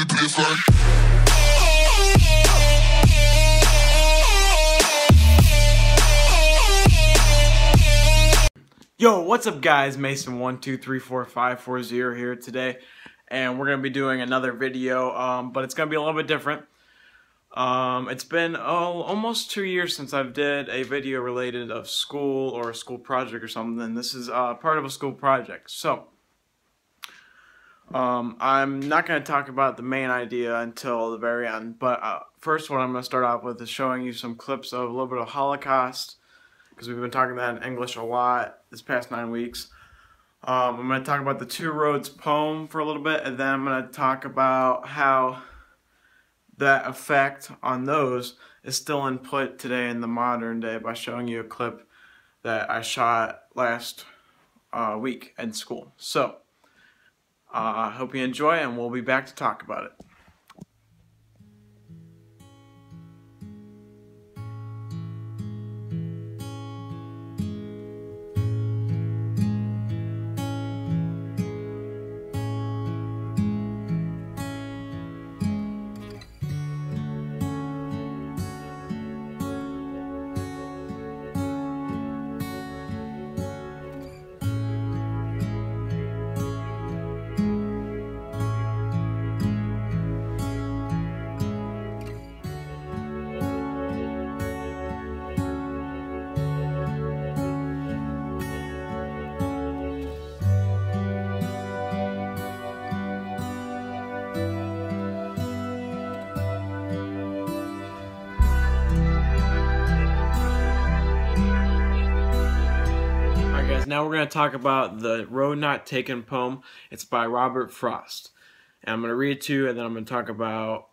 baseline. Yo, what's up guys? Mason12345540 here today, and we're going to be doing another video, but it's going to be a little bit different. It's been almost 2 years since I've did a video related of school or a school project or something. This is part of a school project. So, I'm not going to talk about the main idea until the very end, but first what I'm going to start off with is showing you some clips of a little bit of Holocaust, because we've been talking about in English a lot this past 9 weeks. I'm going to talk about the Two Roads poem for a little bit, and then I'm going to talk about how that effect on those is still in play today in the modern day by showing you a clip that I shot last week in school. So, I hope you enjoy, and we'll be back to talk about it. Now we're going to talk about the Road Not Taken poem. It's by Robert Frost. And I'm going to read it to you, and then I'm going to talk about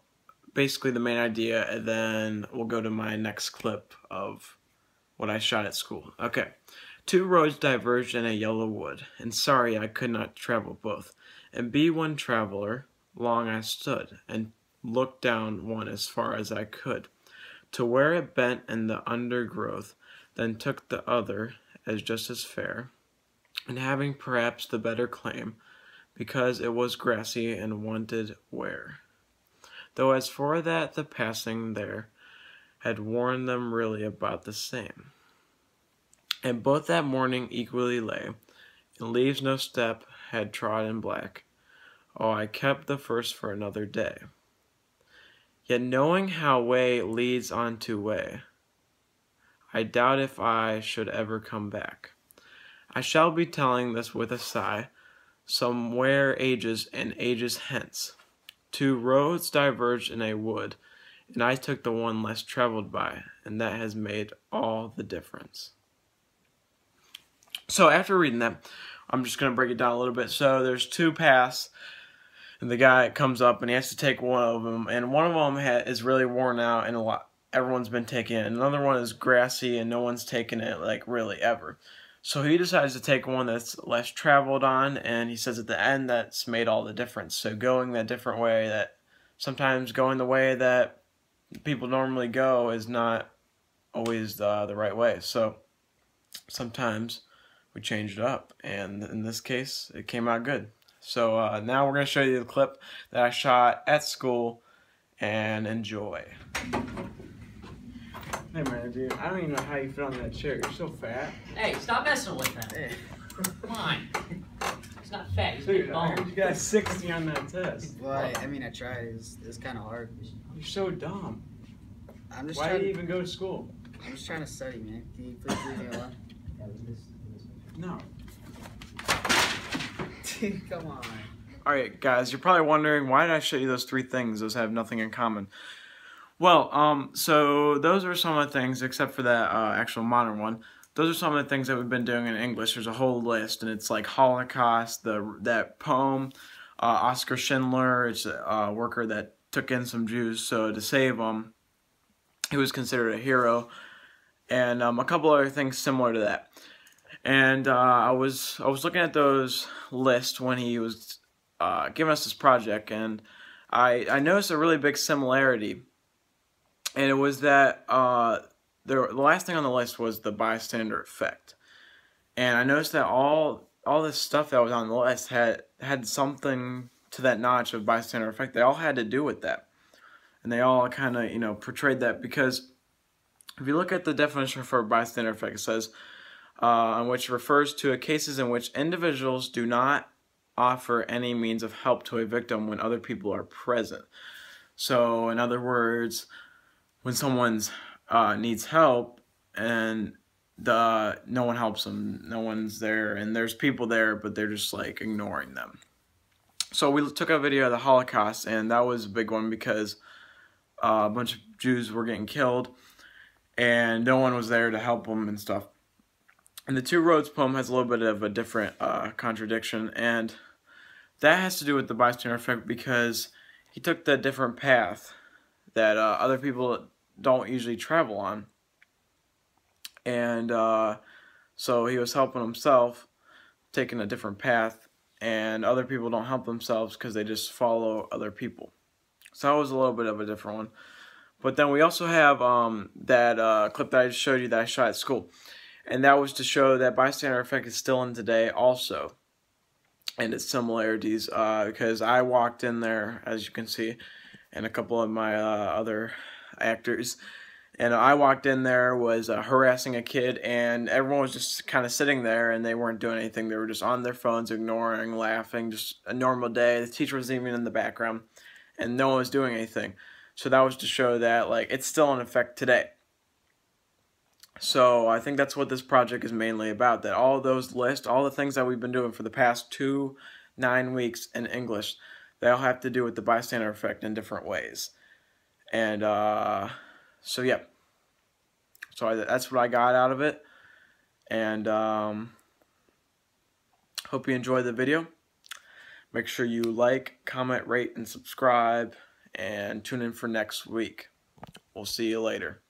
basically the main idea, and then we'll go to my next clip of what I shot at school. Okay. Two roads diverged in a yellow wood, and sorry I could not travel both. And be one traveler, long I stood, and looked down one as far as I could, to where it bent in the undergrowth, then took the other as just as fair, and having perhaps the better claim, because it was grassy and wanted wear. Though as for that the passing there had worn them really about the same. And both that morning equally lay, and leaves no step had trod in black. Oh, I kept the first for another day. Yet knowing how way leads on to way, I doubt if I should ever come back. I shall be telling this with a sigh, somewhere ages and ages hence. Two roads diverged in a wood, and I took the one less traveled by, and that has made all the difference. So after reading that, I'm just going to break it down a little bit. So there's two paths, and the guy comes up and he has to take one of them, and one of them is really worn out and everyone's been taking it. Another one is grassy and no one's taken it like really ever. So he decides to take one that's less traveled on, and he says at the end that's made all the difference. So going that different way, that sometimes going the way that people normally go is not always the right way. So sometimes we change it up, and in this case it came out good. So now we're going to show you the clip that I shot at school, and enjoy. Hey man, dude, I don't even know how you fit on that chair. You're so fat. Hey, stop messing with that. Hey. Come on. He's not fat. He's Dude, big I bone. heard you got 60 on that test. Well, I mean, I tried. It's kind of hard. You're so dumb. I'm just Why do you even go to school? I'm just trying to study, man. Can you please leave me alone? No. Come on. Alright guys, you're probably wondering, why did I show you those three things? Those have nothing in common. Well, so those are some of the things, except for that actual modern one. Those are some of the things that we've been doing in English. There's a whole list, and it's like Holocaust, that poem, Oscar Schindler. It's a worker that took in some Jews, so to save them, he was considered a hero, and a couple other things similar to that. And I was looking at those lists when he was giving us this project, and I noticed a really big similarity. And it was that the last thing on the list was the Bystander Effect. And I noticed that all this stuff that was on the list had something to that notch of bystander effect. They all had to do with that, and they all kind of, you know, portrayed that. Because if you look at the definition for bystander effect, it says, which refers to cases in which individuals do not offer any means of help to a victim when other people are present. So, in other words, when someone's needs help and no one helps them, no one's there, and there's people there, but they're just like ignoring them. So we took a video of the Holocaust, and that was a big one because a bunch of Jews were getting killed, and no one was there to help them and stuff. And the Two Roads poem has a little bit of a different contradiction, and that has to do with the bystander effect because he took the different path that other people don't usually travel on. And so he was helping himself, taking a different path, and other people don't help themselves because they just follow other people. So that was a little bit of a different one. But then we also have that clip that I just showed you that I shot at school. And that was to show that bystander effect is still in today also. And its similarities, because I walked in there, as you can see, and a couple of my other actors. And I walked in there, was harassing a kid, and everyone was just kind of sitting there, and they weren't doing anything. They were just on their phones, ignoring, laughing, just a normal day. The teacher wasn't even in the background, and no one was doing anything. So that was to show that, like, it's still in effect today. So I think that's what this project is mainly about, that all those lists, all the things that we've been doing for the past 9 weeks in English, they all have to do with the bystander effect in different ways. And so yeah, so that's what I got out of it, and hope you enjoyed the video. Make sure you like, comment, rate, and subscribe, and tune in for next week. We'll see you later.